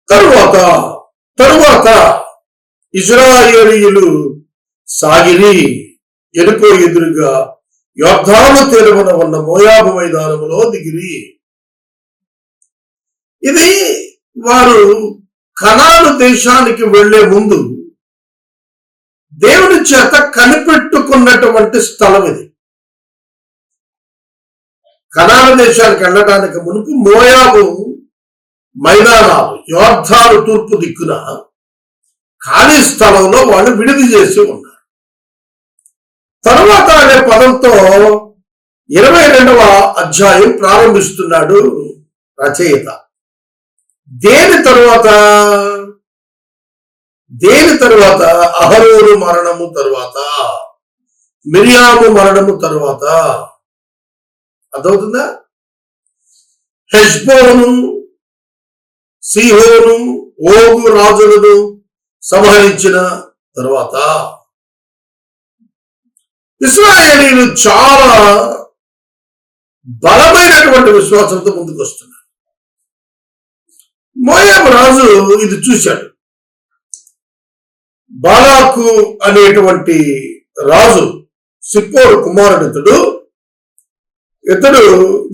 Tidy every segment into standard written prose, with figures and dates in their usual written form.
తరువాత తరువాత ఇశ్రాయేలీయులు సాగిరి ఎరుకో ఎదురుగా యొర్దాను తీరమున ఉన్న మోయాబు మైదానములో దిగిరి. ఇది వారు కనాను దేశానికి వెళ్లే ముందు దేవుని చేత కనిపెట్టుకున్నటువంటి స్థలం ఇది. కనాను దేశానికి వెళ్ళడానికి మునుపు మోయాబు మైదానాలు యొర్దాను తూర్పు దిక్కున ఖాళీ స్థలంలో వాళ్ళు విడిది చేసి ఉన్నారు. తరువాత అనే పదంతో 22వ అధ్యాయం ప్రారంభిస్తున్నాడు రచయిత. దేని తరువాత అహరోను మరణము తరువాత, మిరియాము మరణము తరువాత. అర్థమవుతుందా? హెష్బోను, సీహోను, ఓగు రాజులను సంహరించిన తరువాత ఇశ్రాయేలీయులు చాలా బలమైనటువంటి విశ్వాసంతో ముందుకు వస్తున్నారు. మోయాబు రాజు ఇది చూశాడు. బాలాకు అనేటువంటి రాజు సిప్పోరు కుమారుడు ఇతడు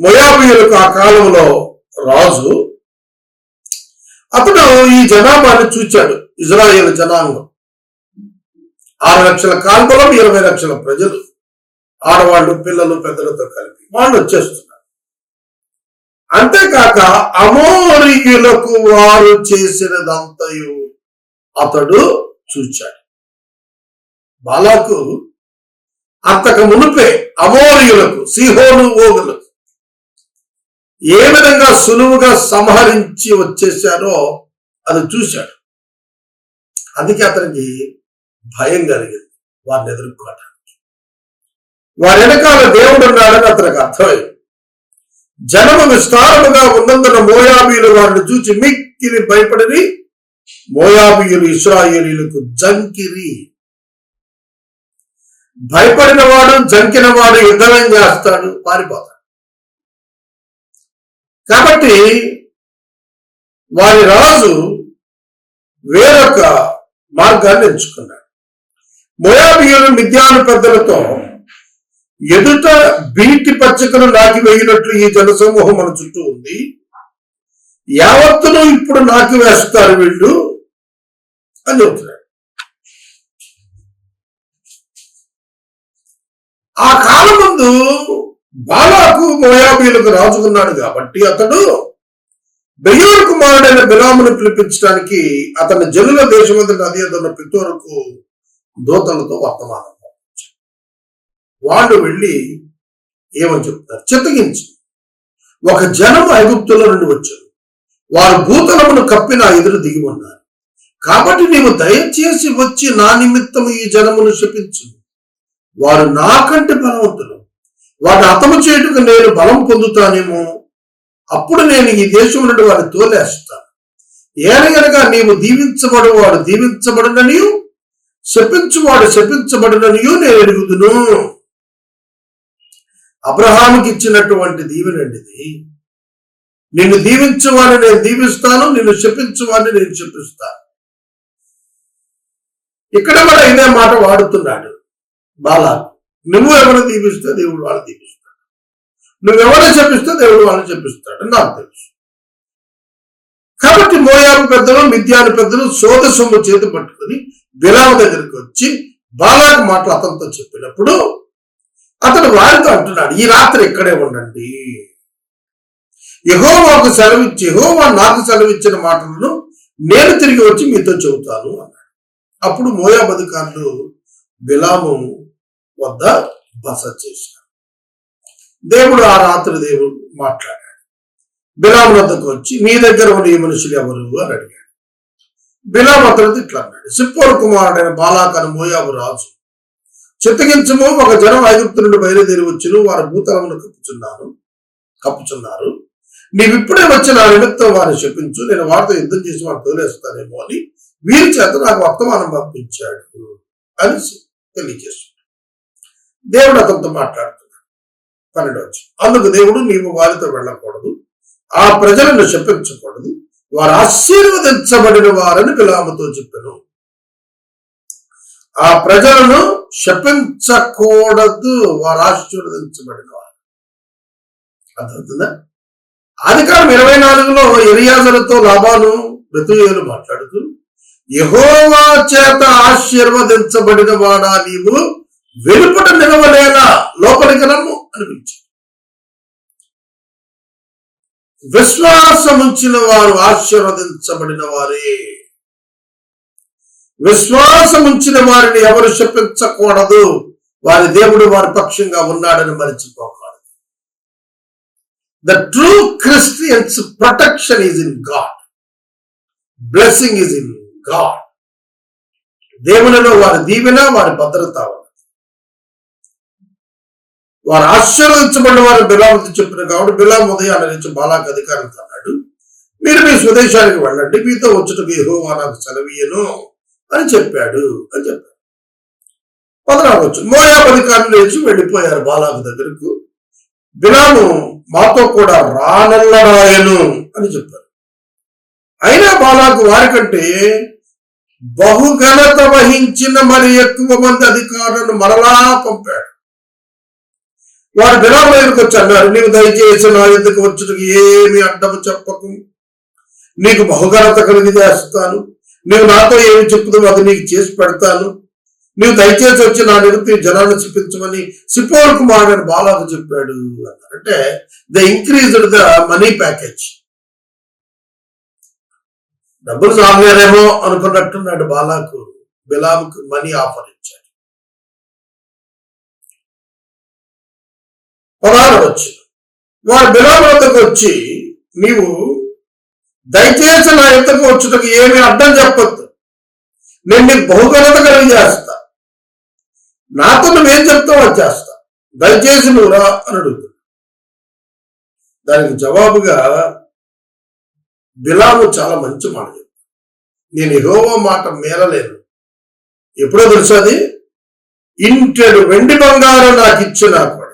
మోయాబీయులకు ఆ కాలంలో రాజు. అతడు ఈ జనాభాని చూచాడు. ఇజ్రాయేల్ జనాంగం 6 లక్షల కాల్బలం, 20 లక్షల ప్రజలు, ఆడవాళ్ళు, పిల్లలు, పెద్దలతో కలిపి వాళ్ళు వచ్చేస్తున్నారు. అంతేకాక అమోరీయులకు వారు చేసినదంతయు అతడు చూచాడు. బాలాకు అంతకు మునుపే అమోరీయులకు, సీహోను, ఓగులకు ఏ విధంగా సులువుగా సంహరించి వచ్చేశారో అది చూశాడు. అందుకే అతనికి భయం కలిగింది వారిని ఎదుర్కోవడానికి. వారి వెనకాల దేవుడు ఉన్నాడని అతనికి అర్థమైంది. జనము విస్తారముగా ఉన్నందున మోయాబీయులు వారిని చూచి మిక్కిలి భయపడిరి. మోయాబీయులు ఇశ్రాయేలీయులకు జంకిరి. భయపడిన వాడు, జంకిన వాడు యుద్ధమేం చేస్తాడు? పారిపోతాడు. కాబట్టి వారి రాజు వేరొక మార్గాన్ని ఎంచుకున్నాడు. మోయాబీయులు మిద్యాను పెద్దలతో ఎదుట బీటి పచ్చికను నాకి వేయినట్లు ఈ జనసమూహం మన చుట్టూ ఉంది. యావత్తును ఇప్పుడు నాకి వేస్తారు వీళ్ళు అని చెబుతున్నాడు. ఆ కాలం ముందు బాలాకు మోయాబీయులకు రాజుకున్నాడు కాబట్టి అతడు బెయోరు కుమారుడైన బిలామును పిలిపించడానికి అతని జనుల దేశమంతటి నది అతను పితోరుకు దూతలతో వర్తమానం పంపించాడు. వాళ్ళు వెళ్ళి ఏమని చెప్తారు? చిత్తగించి ఒక జనం ఐగుప్తుల నుండి వచ్చారు. వారు భూతలమును కప్పి నా ఎదురు దిగి ఉన్నారు. కాబట్టి నీవు దయచేసి వచ్చి నా నిమిత్తము ఈ జనమును శపించు. వారు నాకంటే బలవంతులు. వారిని హతము చేయుటకు నేను బలం పొందుతానేమో. అప్పుడు నేను ఈ దేశం నుండి వారిని తోలేస్తాను. ఏనగనగా నీవు దీవించబడు వాడు దీవించబడుననియు, శపించువాడు శపించబడుననియు నేను ఎరుగుదును. అబ్రహాముకి ఇచ్చినటువంటి దీవెనండిది. నిన్ను దీవించువాడిని నేను దీవిస్తాను, నిన్ను శపించువాడిని నేను శపిస్తాను. ఇక్కడ కూడా ఇదే మాట వాడుతున్నాడు బాలాకు. నువ్వు ఎవరు దీవిస్తే దేవుడు వాళ్ళు దీవిస్తాడు, నువ్వెవరు చెప్పిస్తే దేవుడు వాళ్ళు చెప్పిస్తాడు నాకు తెలుసు. కాబట్టి మోయాబు పెద్దలు, మిద్యాను పెద్దలు సోద సొమ్ము చేతి పట్టుకుని బిలాము దగ్గరికి వచ్చి బాలాకు మాటలు అతనితో చెప్పినప్పుడు అతను వారితో అంటున్నాడు, ఈ రాత్రి ఇక్కడే ఉండండి. యెహోవా నాకు సెలవిచ్చిన మాటలను నేను తిరిగి వచ్చి మీతో చెబుతాను అన్నాడు. అప్పుడు మోయాబు అధికారులు బిలాము వద్ద బస చేశారు. దేవుడు ఆ రాత్రి దేవుడు మాట్లాడాడు. బిలాము వద్దకు వచ్చి నీ దగ్గర ఉన్న ఈ మనుషులు ఎవరు అని అడిగాడు. బిలాము అతనితో ఇట్లా అన్నాడు, సిప్పోరు కుమారుడైన బాలాకు అని మోయాబు రాజు చిత్తగించము. ఒక జనం ఐగుప్తు నుండి బయలుదేరి వచ్చును. వారి భూతలమును కప్పుచున్నారు. నీవిప్పుడే వచ్చి నా నిమిత్తం వారిని శపించు. నేను వారితో యుద్ధం చేసి వారిని తోలేస్తానేమో అని వీరి చేత నాకు వర్తమానం పంపించాడు అని తెలియజేస్తున్నాడు. దేవుడు అతనితో మాట్లాడుతున్నాడు. 12 అందుకు దేవుడు, నీవు వారితో వెళ్ళకూడదు, ఆ ప్రజలను శపించకూడదు, వారు ఆశీర్వదించబడిన వారని బిలాముతో చెప్పాను. ఆ ప్రజలను శపించకూడదు, వారు ఆశీర్వదించబడిన వారు. అర్థమవుతుందా? ఆదికాండం 24లో ఎలియాజరుతో లాబాను బెతూయేలు మాట్లాడుతూ, యెహోవా చేత ఆశీర్వదించబడిన వాడా నీవు, వెలుపట నిలవలేలా లోపలికి రమ్ము అనిపించి. విశ్వాసముంచిన వారు ఆశీర్వదించబడిన వారే. విశ్వాసముంచిన వారిని ఎవరు శపించకూడదు. వారి దేవుడు వారి పక్షంగా ఉన్నాడని మరిచిపోకూడదు. The true Christians' protection is in God. Blessing is in God. దేవునిలో వారి దీవెన, వారి భద్రత ఉన్నది. వారు ఆశీర్వదించబడిన వారు బిలాముతో చెప్పిన కాబట్టి బిలాము ఉదయాన్నే లేచి బాలాకు అధికారులతో అన్నాడు, మీరు మీ స్వదేశానికి వెళ్ళండి, మీతో వచ్చుటకు యెహోవా నాకు సెలవీయను అని చెప్పాడు అని చెప్పాడు. 16 మోయాబు అధికారులు లేచి వెళ్ళిపోయారు బాలాకు దగ్గరకు. బిలాము మాతో కూడా రానల్లడాయను అని చెప్పారు. అయినా బాలాకు వారికంటే బహుఘనత వహించిన మరి ఎక్కువ మంది అధికారులను మరలా పంపాడు. వారు బిలాము దగ్గరకు వచ్చి అన్నారు, నీవు దయచేసి నా ఎద్దుకు వచ్చుటకు ఏమి అడ్డము చెప్పకు, నీకు బహుఘనత కలిగి చేస్తాను, నీవు నాతో ఏమి చెప్పుదు అది నీకు చేసి పెడతాను, నీవు దయచేసి వచ్చి నా నిమిత్తం జనాన్ని చూపించమని సిపోర్ కుమారుడు బాలాకు చెప్పాడు అన్నారు. అంటే the increased the money package. డబ్బులు సాగలేరేమో అనుకున్నట్టున్నాడు బాలాకు. బిలాముకు మనీ ఆఫర్ ఇచ్చాడు. 16 వారు బిలాము వద్దకు వచ్చి, నీవు దయచేసి నా ఎద్దకు వచ్చుటకు ఏమి అడ్డం చెప్పొద్దు, నేను నీకు బహుఘనత కలిగి చేస్తా, నాతో నువ్వేం చెప్తావు అది చేస్తా, దయచేసి నువ్వు రా అని అడుగుతుంది. దానికి జవాబుగా బిలాము చాలా మంచి మాట చెప్తాడు. నేను యెహోవా మాట మేరలేను. ఎప్పుడో తెలుసు అది, ఇంటెడు వెండి బంగారం నాకు ఇచ్చినా కూడా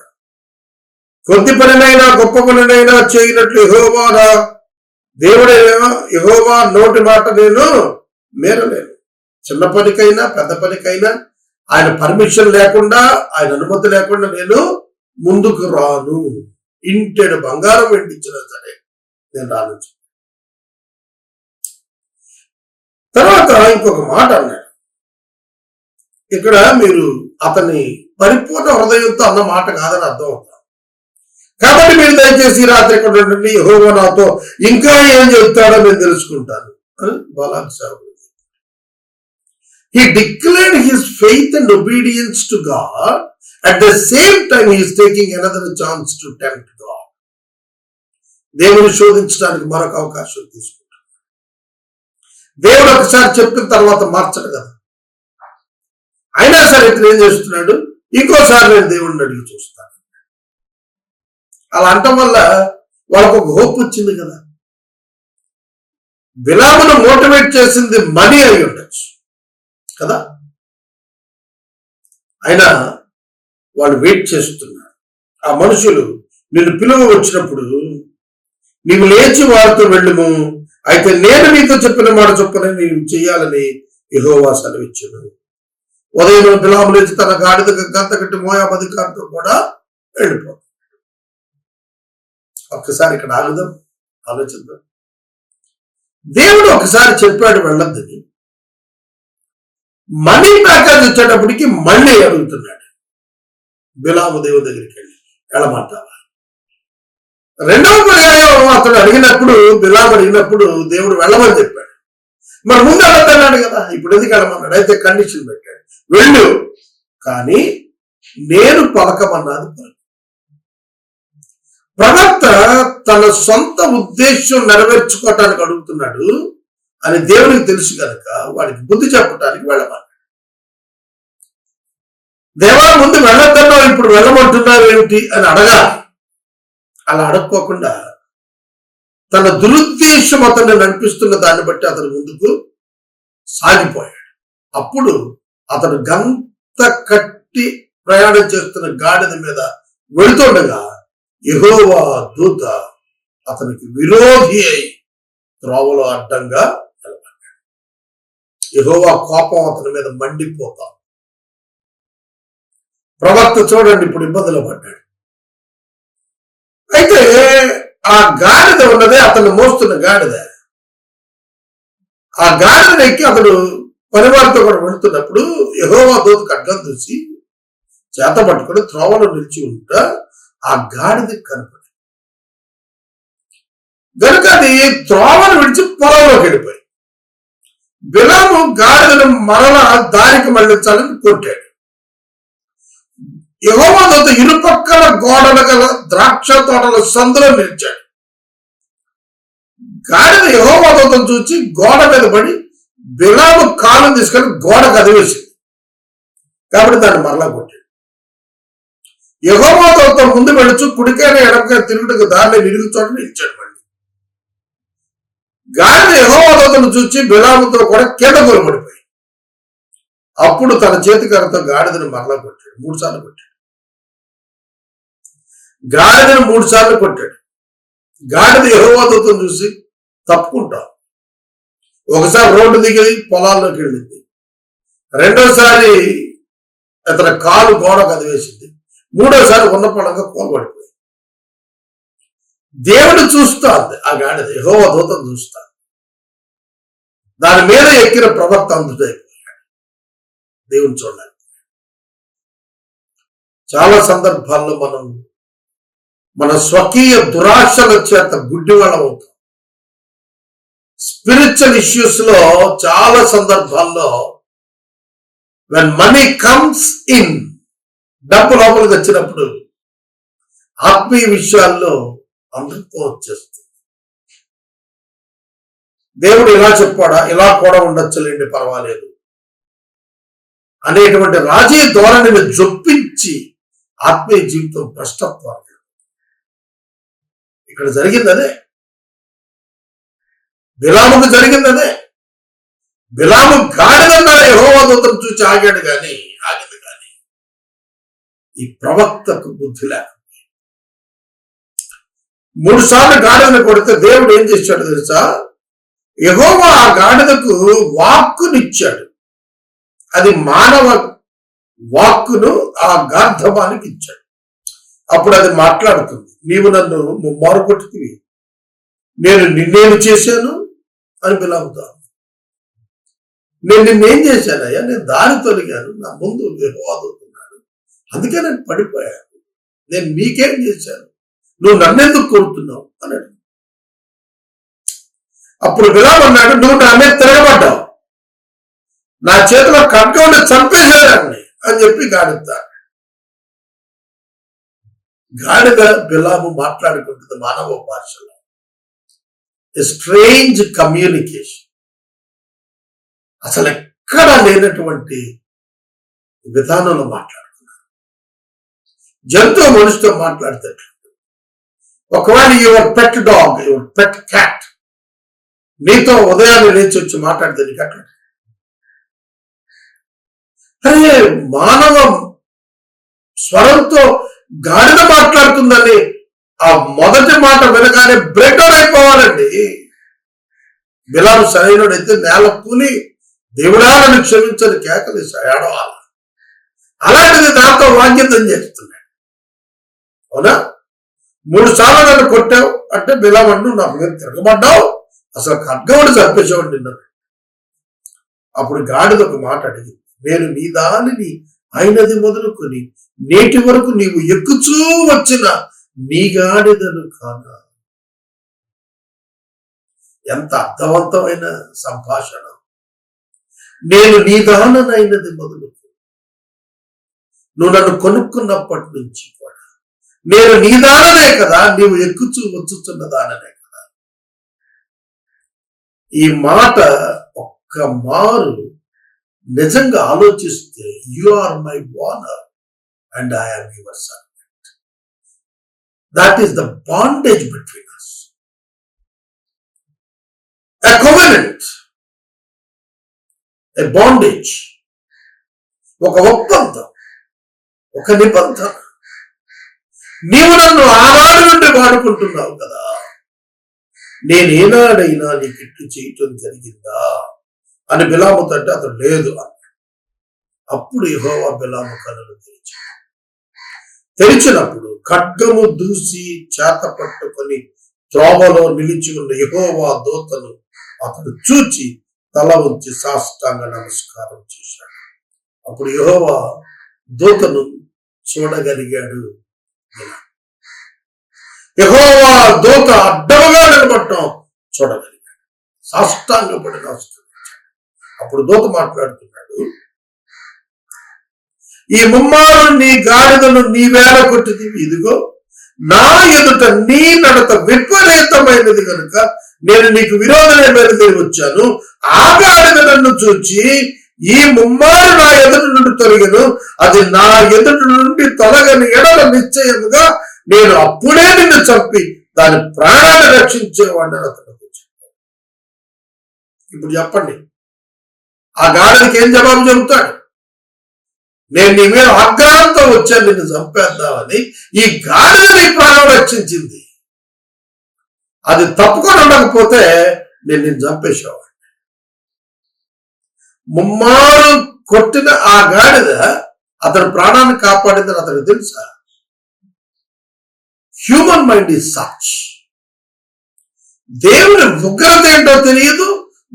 కొద్ది పనినైనా గొప్ప పనినైనా చేయనట్లు యెహోవా నా దేవుడైనా యెహోవా నోటి మాట నేను మేరలేను. చిన్న పనికైనా పెద్ద పనికైనా ఆయన పర్మిషన్ లేకుండా, ఆయన అనుమతి లేకుండా నేను ముందుకు రాను. ఇంటెడు బంగారం వెండించినా సరే నేను రాను. తర్వాత ఇంకొక మాట అన్నాడు. ఇక్కడ మీరు అతని పరిపూర్ణ హృదయంతో అన్న మాట కాదని అర్థం అవుతాం. కాబట్టి మీరు దయచేసి రాత్రి ఇక్కడ ఉండండి, యెహోవా నాతో ఇంకా ఏం చెప్తాడో నేను తెలుసుకుంటాను అని బాలాకు సేవకుడు. He declared his faith and obedience to God. At the same time, he is taking another chance to tempt God. దేవుని శోధించడానికి మరొక అవకాశం తీసుకుంటాడు. దేవుడు ఒకసారి చెప్పిన తర్వాత మార్చడు కదా. అయినా సరే ఇతను ఏం చేస్తున్నాడు, ఇంకోసారి నేను దేవుడిని అడిగి చూస్తాను. అలా అంటం వల్ల వాళ్ళకు ఒక హోప్ వచ్చింది కదా. బిలామును మోటివేట్ చేసింది మనీ అయి ఉండొచ్చు కదా. అయినా వాళ్ళు వెయిట్ చేస్తున్నారు. ఆ మనుషులు నిన్ను పిలువ వచ్చినప్పుడు నీవు లేచి వారితో వెళ్ళుము, అయితే నేను నీతో చెప్పిన మాట చొప్పున నీవు చెయ్యాలని యెహోవా సెలవిచ్చాడు. ఉదయం బిలాము లేచి తన గాడిద గంత కట్టి మోయాబు అధికారితో కూడా వెళ్ళిపోతాడు. ఒక్కసారి ఇక్కడ ఆగుదాం, ఆలోచిద్దాం. దేవుడు ఒకసారి చెప్పాడు వెళ్ళొద్దని, మనీ ప్యాకేజ్ వచ్చేటప్పటికి మళ్ళీ అడుగుతున్నాడు. బిలాము దేవుడి దగ్గరికి వెళ్ళి వెళ్ళమంటావా? రెండవ పర్యాయం అతడు అడిగినప్పుడు, బిలాము అడిగినప్పుడు దేవుడు వెళ్ళమని చెప్పాడు. మరి ముందు వెళ్ళొద్దన్నాడు కదా, ఇప్పుడు ఎందుకు వెళ్ళమన్నాడు? అయితే కండిషన్ పెట్టాడు, వెళ్ళు కానీ నేను పలకమన్నది పలుకు. ప్రవక్త తన సొంత ఉద్దేశం నెరవేర్చుకోవటానికి అడుగుతున్నాడు అని దేవునికి తెలుసు కనుక వాడికి బుద్ధి చెప్పడానికి వెళ్ళమన్నాడు. దేవా ముందు వెళ్ళొద్దన్నావు, ఇప్పుడు వెళ్ళమంటున్నావు ఏమిటి అని అడగాలి. అలా అడగకోకుండా తన దురుద్దేశం అతన్ని నడిపిస్తున్న దాన్ని బట్టి అతను ముందుకు సాగిపోయాడు. అప్పుడు అతడు గంత కట్టి ప్రయాణం చేస్తున్న గాడిద మీద వెళుతుండగా యెహోవా దూత అతనికి విరోధి అయి త్రోవలో అడ్డంగా నిలబడ్డాడు. యెహోవా కోపం అతని మీద మండిపోతాం. ప్రవక్త చూడండి ఇప్పుడు ఇబ్బందులు పడ్డాడు. అయితే ఆ గాడిద ఉన్నదే అతను మోస్తున్న గాడిద. ఆ గాడిదని ఎక్కి అతడు పనివారితో కూడా వెళుతున్నప్పుడు యెహోవా దూత ఖడ్గం చూసి చేత పట్టుకుని త్రోవలో నిలిచి ఉంటా ఆ గాడిద కనపడి గనుక అది త్రోవను విడిచి పొలంలోకి వెళ్ళిపోయి బిలాము గాడిదను మరలా దారికి మళ్లించాలని కొట్టాడు. యెహోవా దూత ఇరుపక్కల గోడలు గల ద్రాక్ష తోటల సందులో నిలిచాడు. గాడిద యెహోవా దూతను చూచి గోడ మీద పడి బిలాము కాలు తీసుకొని గోడకు అదివేసింది. కాబట్టి దాన్ని మరలా కొట్టాడు. యెహోవా దూత ముందు వెళుచు కుడికైన ఎడమకైన తిరుగుటకు దారిని నిలుగు చోట నిలిచాడు. మళ్ళీ గాడిద యెహోవా దూతను చూచి బిలాముతో కూడా కింద కూలబడిపోయి అప్పుడు తన చేతికరతో గాడిదను మరలా కొట్టాడు. 3 సార్లు కొట్టాడు. గాడిదను 3 సార్లు కొట్టాడు. గాడిద యెహోవా దూతను చూసి తప్పుకుంటాం. ఒకసారి రోడ్డు దిగి పొలాల్లోకి వెళ్ళింది. రెండోసారి అతని కాలు గోడ కదివేసింది. మూడోసారి ఉన్న పొలంగా కోల్పడిపోయింది. దేవుడు చూస్తాంది ఆ గాడిద, యెహోవా దూతను చూస్తా. దాని మీద ఎక్కిన ప్రవక్త అందుడైపోయాడు. దేవుని చూడాలి. చాలా సందర్భాల్లో మన స్వకీయ దురాశల చేత గుడ్డివాళ్ళం అవుతాం. స్పిరిచువల్ ఇష్యూస్ లో చాలా సందర్భాల్లో వెన్ మనీ కమ్స్ ఇన్, డబ్బు లోపలికి వచ్చినప్పుడు ఆత్మీయ విషయాల్లో అందరితో వచ్చేస్తుంది. దేవుడు ఇలా చెప్పాడా, ఇలా కూడా ఉండొచ్చులేండి పర్వాలేదు అనేటువంటి రాజీ ధోరణిని జొప్పించి ఆత్మీయ జీవితం భ్రష్టత్వం. ఇక్కడ జరిగింది అదే, బిలాముకు జరిగింది అదే. బిలాము గాడిదన్న యెహోవా దూతను చూసి ఆగింది కానీ ఈ ప్రవక్తకు బుద్ధి లేక 3 సార్లు గాడిదను కొడితే దేవుడు ఏం చేశాడు తెలుసా? యెహోవా ఆ గాడిదకు వాక్కునిచ్చాడు. అది మానవ వాక్కును ఆ గార్ధవానికి ఇచ్చాడు. అప్పుడు అది మాట్లాడుతుంది. నీవు నన్ను ముమ్మారు కొట్టితివి, నేను నిన్నేం చేశాను అని బిలాముతాను. నేను నిన్నేం చేశానయ్యా? నేను దారి తొలిగాను, నా ముందు యెహోవా దూతున్నాడు, అందుకే నేను పడిపోయాను. నేను నీకేం చేశాను, నువ్వు నన్నెందుకు కొడుతున్నావు అన్నాడు. అప్పుడు బిలాము అన్నాడు, నువ్వు నా మీద తిరగబడ్డావు, నా చేతిలో ఖడ్గంని చంపేశాడని అని చెప్పి గాడిద బిలాము మాట్లాడుకుంటుంది మానవ భాషలో. స్ట్రేంజ్ కమ్యూనికేషన్, అసలు ఎక్కడ లేనటువంటి విధానంలో మాట్లాడుతున్నారు. జంతువు మనిషితో మాట్లాడితే, ఒకవేళ your pet dog, your pet cat నీతో ఉదయాన్నే లేచి వచ్చి మాట్లాడితే నీకు అట్లా అరే మానవ స్వరంతో గాడిద మాట్లాడుతుందని ఆ మొదటి మాట వినగానే బ్రేకర్ అయిపోవాలండి. బిలాము సరైనడైతే నేల కూలి దేవుడాలను క్షమించని కేకలు ఏడవాలి. అలాంటిది దాంతో వాంఛితం చేస్తున్నాడు. అవునా? 3 సార్లు నన్ను కొట్టావు అంటే బిలాము నాకు మీద తిరగబడ్డావు, అసలు ఖడ్గముడు చంపేసేవాడు నిన్నను. అప్పుడు గాడిద ఒక మాట అడిగింది, నేను నీ దానిని అయినది మొదలుకొని నేటి వరకు నీవు ఎక్కుచూ వచ్చిన నీ గాడిదను కానా. ఎంత అర్థవంతమైన సంభాషణ. నేను నీ దాననైనది మొదలు, నువ్వు నన్ను కొనుక్కున్నప్పటి నుంచి కూడా నేను నీ దాననే కదా, నీవు ఎక్కుచూ వచ్చుతున్న దాననే కదా. ఈ మాట ఒక్క మారు నిజంగా ఆలోచిస్తే, you are my owner and I am your servant. That is the bondage between us. A covenant, a bondage, ఒక ఒప్పందం, ఒక నిబంధన. నీవు నన్ను ఆనాడు నుండి వాడుకుంటున్నావు కదా, నేనేనాడైనా నీకు ఇట్లు చేయటం జరిగిందా అని బిలాముతో అంటే అతడు లేదు అన్నాడు. అప్పుడు యెహోవా బిలాము కన్నులు తెరిచినప్పుడు ఖడ్గము దూసి చేత పట్టుకొని త్రోవలో నిలిచి ఉన్న యెహోవా దూతను అతడు చూచి తల ఉంచి సాష్టాంగ నమస్కారం చేశాడు. అప్పుడు యెహోవా దూతను చూడగలిగాడు. యెహోవా దూత అడ్డముగా నిలబడటం చూడగలిగాడు. సాష్టాంగపడి నమస్కరించాడు. అప్పుడు దూత మాట్లాడుతున్నాడు, ఈ ముమ్మారు నీ గాడిదను నీవేళ కొట్టిదివి, ఇదిగో నా ఎదుట నీ నడత విపరీతమైనది కనుక నేను నీకు విరోధమే బయలుదేరి వచ్చాను. ఆ గాడిద నన్ను చూచి ఈ ముమ్మారు నా ఎదుటి నుండి తొలగను, అది నా ఎదుటి నుండి తొలగని ఎడల నిశ్చయముగా నేను అప్పుడే నిన్ను చంపి దాని ప్రాణాన్ని రక్షించేవాడిని అతను చెప్పాడు. ఇప్పుడు చెప్పండి, ఆ గాడిదకి ఏం జవాబు చెబుతాడు? నేను నీ మీద ఆగ్రహంతో వచ్చాను నిన్ను చంపేద్దామని. ఈ గాడిద నీ ప్రాణం రక్షించింది. అది తప్పుకొని ఉండకపోతే నేను నిన్ను చంపేసేవాడిని. ముమ్మారు కొట్టిన ఆ గాడిద అతని ప్రాణాన్ని కాపాడిందని అతనికి తెలుసా? Human mind is such. దేవుని ఉగ్రత ఏంటో తెలియదు,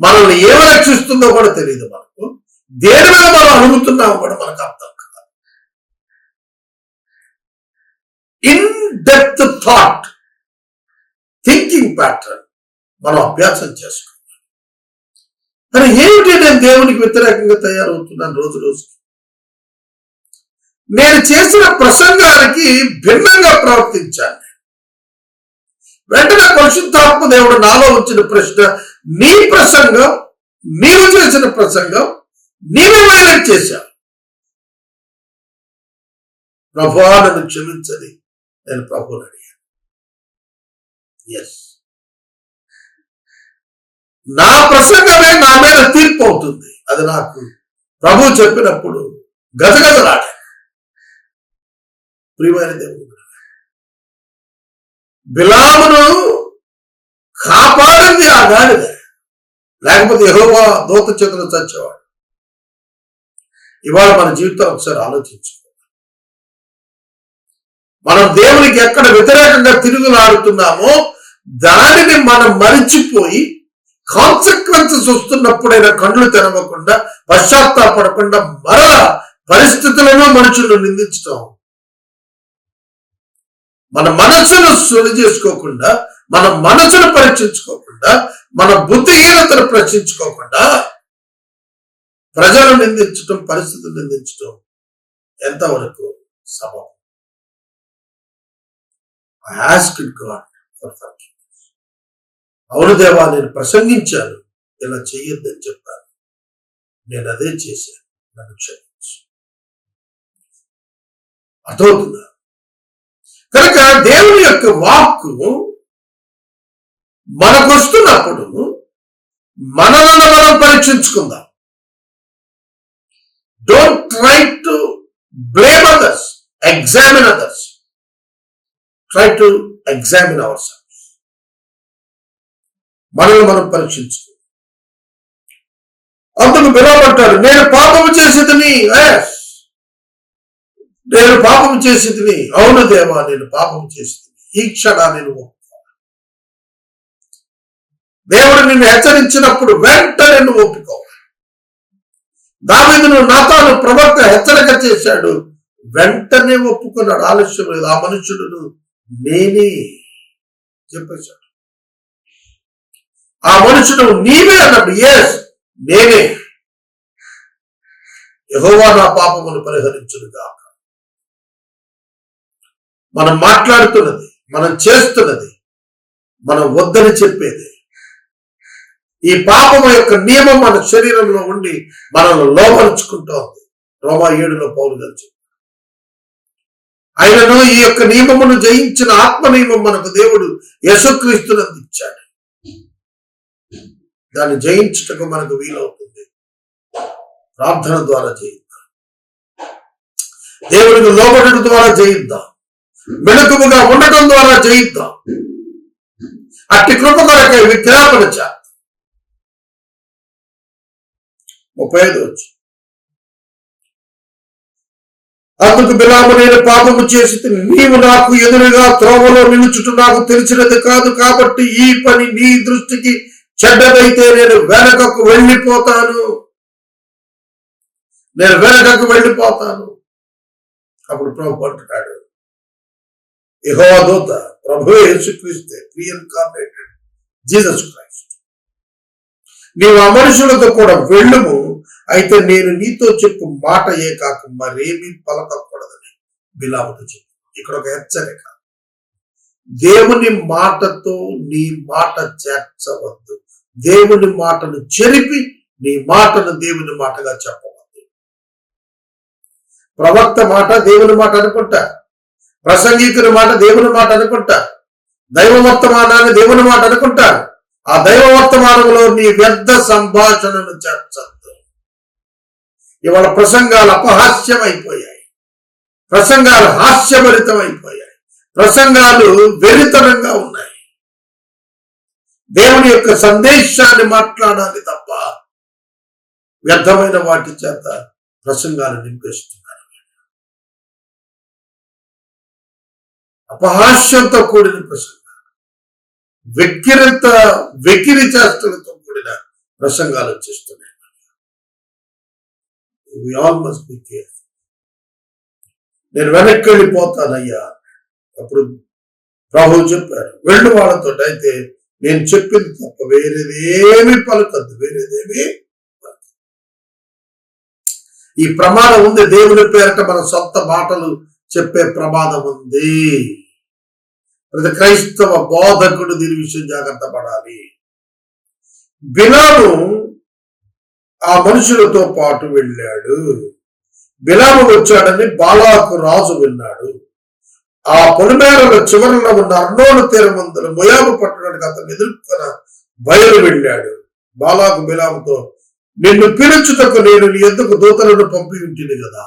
మనల్ని ఏమి రక్షిస్తుందో కూడా తెలియదు. మనకు దేని మీద మనం అడుగుతున్నామో కూడా మనకు అర్థం కాదు. In depth thought, thinking pattern మనం అభ్యాసం చేసుకోవాలి. కానీ ఏమిటి నేను దేవునికి వ్యతిరేకంగా తయారవుతున్నాను రోజు రోజుకి? నేను చేసిన ప్రసంగానికి భిన్నంగా ప్రవర్తించాను. వెంటనే పరిశుద్ధాత్మ దేవుడు నాలో వచ్చిన ప్రశ్న, నీ ప్రసంగం, నీవు చేసిన ప్రసంగం నీవే వైలెట్ చేశావు. ప్రభువా నన్ను క్షమించని నేను ప్రభువుని అడిగాను. ఎస్, నా ప్రసంగమే నా మీద తీర్పు అవుతుంది. అది నాకు ప్రభు చెప్పినప్పుడు గజగజలాడాను. ప్రియమైన దేవుడు, బిలామును కాపాడింది ఆ గాడిద, లేకపోతే యెహోవా దూత చేతులు చచ్చేవాడు. ఇవాళ మన జీవితం ఒకసారి ఆలోచించుకోవాలి. మనం దేవునికి ఎక్కడ వ్యతిరేకంగా తిరుగులాడుతున్నామో దానిని మనం మరిచిపోయి కాన్సిక్వెన్సెస్ వస్తున్నప్పుడైనా కండ్లు తెరవకుండా, పశ్చాత్తాపడకుండా మరలా పరిస్థితులను మనుషులను నిందించడం, మన మనసును సొలి చేసుకోకుండా, మన మనసును పరీక్షించుకోకుండా, మన బుద్ధిహీనతను ప్రశ్నించుకోకుండా ప్రజలు నిందించడం, పరిస్థితులు నిందించడం ఎంతవరకు సబబు? I asked God for forgiveness. అవును దేవా, నేను ప్రసంగించాను, ఇలా చెయ్యొద్దని చెప్పాను, నేను అదే చేశాను, నన్ను క్షమించు. అర్థమవుతుందా? కనుక దేవుని యొక్క వాక్కు మనకు వస్తున్నప్పుడు మనలను మనం పరీక్షించుకుందాం. Don't try to blame others, examine others. Try to examine our selfs. మనల్ని మనం పరీక్షించుకో. అందుకు బిలామంటాడు, నేను పాపము చేసేదని. నేను పాపం చేసేది. అవును దేవా, నేను పాపం చేసేది. ఈ క్షణ నేను ఒప్పుకోవాలి. దేవుడు నిన్ను హెచ్చరించినప్పుడు వెంటనే నువ్వు ఒప్పుకోవాలి. దావీదును నాతాను ప్రవక్త హెచ్చరిక చేశాడు, వెంటనే ఒప్పుకున్నాడు, ఆలస్యం లేదు. ఆ మనుషుడును నేనే చెప్పేశాడు. ఆ మనుషుడు నీవే అన్నాడు. ఎస్, నేనే. యెహోవా నా పాపమును పరిహరించునుగాక. మనం మాట్లాడుతున్నది, మనం చేస్తున్నది, మనం వద్దని చెప్పేది, ఈ పాపము యొక్క నియమం మన శరీరంలో ఉండి మనల్ని లోపరుచుకుంటోంది. రోమా 7లో పౌలు గారు చెప్పారు. ఆయనను ఈ యొక్క నియమమును జయించిన ఆత్మ నియమం మనకు దేవుడు యేసుక్రీస్తునందు ఇచ్చాడు. దాన్ని జయించుటకు మనకు వీలవుతుంది. ప్రార్థన ద్వారా జయిద్దాం, దేవునికి లోబడటం ద్వారా జయిద్దాం, మెలకువగా ఉండటం ద్వారా జయిద్దాం. అట్టి కృప కొరకై విజ్ఞాపన చేత. 35 వచ్చి, అందుకు బిలాము, నేను పాపము చేసి నీవు నాకు ఎదురుగా త్రోవలో నిలుచుట నాకు తెలిసినది కాదు, కాబట్టి ఈ పని నీ దృష్టికి చెడ్డదైతే నేను వెనకకు వెళ్ళిపోతాను. అప్పుడు ప్రభు అంటున్నాడు, యెహోవా దూత ప్రభువే యేసుక్రీస్తే, రీఇన్కార్నేటెడ్ జీసస్ క్రైస్ట్, నీవు ఆ మనుషులతో కూడా వెళ్ళుము, అయితే నేను నీతో చెప్పు మాట ఏ కాక మరేమీ పలకకూడదని బిలాముతో చెప్పు. ఇక్కడ ఒక హెచ్చరిక, దేవుని మాటతో నీ మాట చేర్చవద్దు. దేవుని మాటను చెరిపి నీ మాటను దేవుని మాటగా చెప్పవద్దు. ప్రవక్త మాట దేవుని మాట అనుకుంటా, ప్రసంగికుని మాట దేవుని మాట అనుకుంటా, దైవ వర్తమానాన్ని దేవుని మాట అనుకుంటా. ఆ దైవ వర్తమానంలో నీ వ్యర్థ సంభాషణను చేర్చద్దు. ఇవాళ ప్రసంగాలు అపహాస్యం అయిపోయాయి, ప్రసంగాలు హాస్యభరితం అయిపోయాయి, ప్రసంగాలు వెరితనంగా ఉన్నాయి. దేవుని యొక్క సందేశాన్ని మాట్లాడాలి తప్ప వ్యర్థమైన వాటి చేత ప్రసంగాలు నింపేస్తున్నారు. అపహాస్యంతో కూడిన ప్రసంగాలు, వెకిరి చేష్టలతో కూడిన ప్రసంగాలు వచ్చేస్తున్నాయి. We all must be careful. నేను వెనక్కి వెళ్ళిపోతానయ్యా. అప్పుడు ప్రభువు చెప్పారు, వెళ్ళు వాళ్ళతో, అయితే నేను చెప్పింది తప్ప వేరేదేమీ పలకద్దు. ఈ ప్రమాదం ఉంది. దేవుని పేరట మన సొంత మాటలు చెప్పే ప్రమాదం ఉంది. ప్రతి క్రైస్తవ బోధకుడు దీని విషయం జాగ్రత్త పడాలి. బిలాము ఆ మనుషులతో పాటు వెళ్ళాడు. బిలాము వచ్చాడని బాలాకు రాజు విన్నాడు. ఆ పొలిమేరల చివరలో ఉన్న అర్నోను తీరమందుల మోయాబు పట్టణానికి అతను ఎదుర్కొన బయలు వెళ్ళాడు. బాలాకు బిలాముతో, నిన్ను పిలుచుటకు నేను నీ యొద్దకు దూతలను పంపి ఉంటుంది కదా,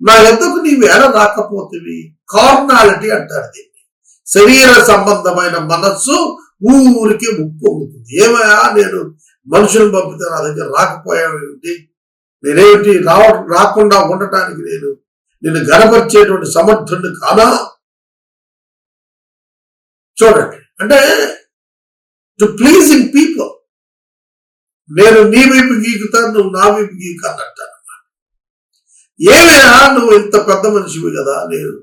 నా యొద్దకు నీవు ఎలా రాకపోతేవి? కార్నాలిటీ అంటారు దీన్ని. శరీర సంబంధమైన మనస్సు ఊరికి ఉప్పొంగుతుంది. ఏమయ్యా, నేను మనుషులను పంపితే నా దగ్గర రాకపోయావేమిటి? నేనేమిటి రాకుండా ఉండటానికి నేను నిన్ను గనపరిచేటువంటి సమర్థుడిని కాదా? చూడండి, అంటే టు ప్లీజింగ్ పీపుల్. నేను నీ వైపు గీకుతాను, నువ్వు నా వైపు గీకు అన్నట్టు. ఏమైనా నువ్వు ఇంత పెద్ద మనిషివి కదా, నేను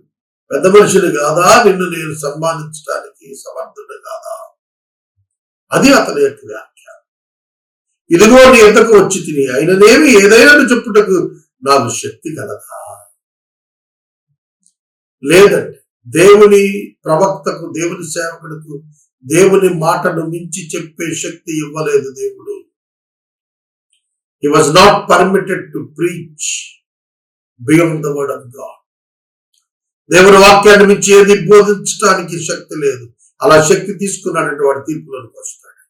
పెద్ద మనిషిని కాదా? నిన్ను నేను సన్మానించడానికి సమర్థుడు కాదా? అది అతని యొక్క వ్యాఖ్య. ఇదిగో నీ ఎంతకు వచ్చి తిని, అయిననేమి ఏదైనా చెప్పుటకు నాకు శక్తి కలదా? లేదండి. దేవుని ప్రవక్తకు, దేవుని సేవకుడికు దేవుని మాటను మించి చెప్పే శక్తి ఇవ్వలేదు దేవుడు. He was not permitted to preach beyond the word of God. దేవుని వాక్యాన్ని మించి ఏది బోధించడానికి శక్తి లేదు. అలా శక్తి తీసుకున్నాడంటే వాడి తీర్పులోకి వస్తాడు.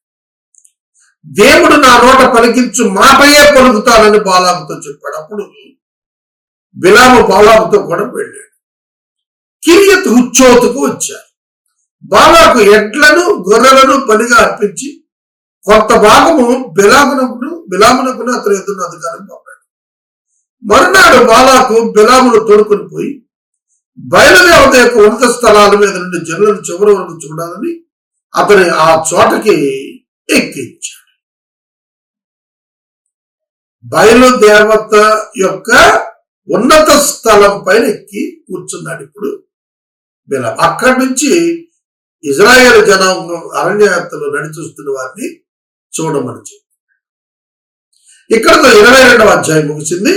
దేవుడు నా నోట పలికించు మాటయే పలుకుతానని బాలాకుతో చెప్పాడు. అప్పుడు బిలాము బాలాకుతో కూడా వెళ్ళాడు. కిరియత్ హుచ్చోతుకు వచ్చారు. బాలాకు ఎడ్లను గొర్రెలను పనిగా అర్పించి కొంత భాగము బిలామునకును అతను ఎదురు అధికారం పంపాడు. మరునాడు బాలాకు బిలామును తోడుకొని పోయి బయలుదేవత యొక్క ఉన్నత స్థలాల మీద నుండి జనులను చివరి వరకు చూడాలని అతని ఆ చోటకి ఎక్కించాడు. బయలుదేవత యొక్క ఉన్నత స్థలం పైన ఎక్కి కూర్చున్నాడు ఇప్పుడు బిలాము. అక్కడి నుంచి ఇజ్రాయేల్ జనాంగం అరణ్యయాత్రలో నడిచొస్తున్న వారిని చూడమని చెప్పి. ఇక్కడతో 22వ అధ్యాయం ముగిసింది.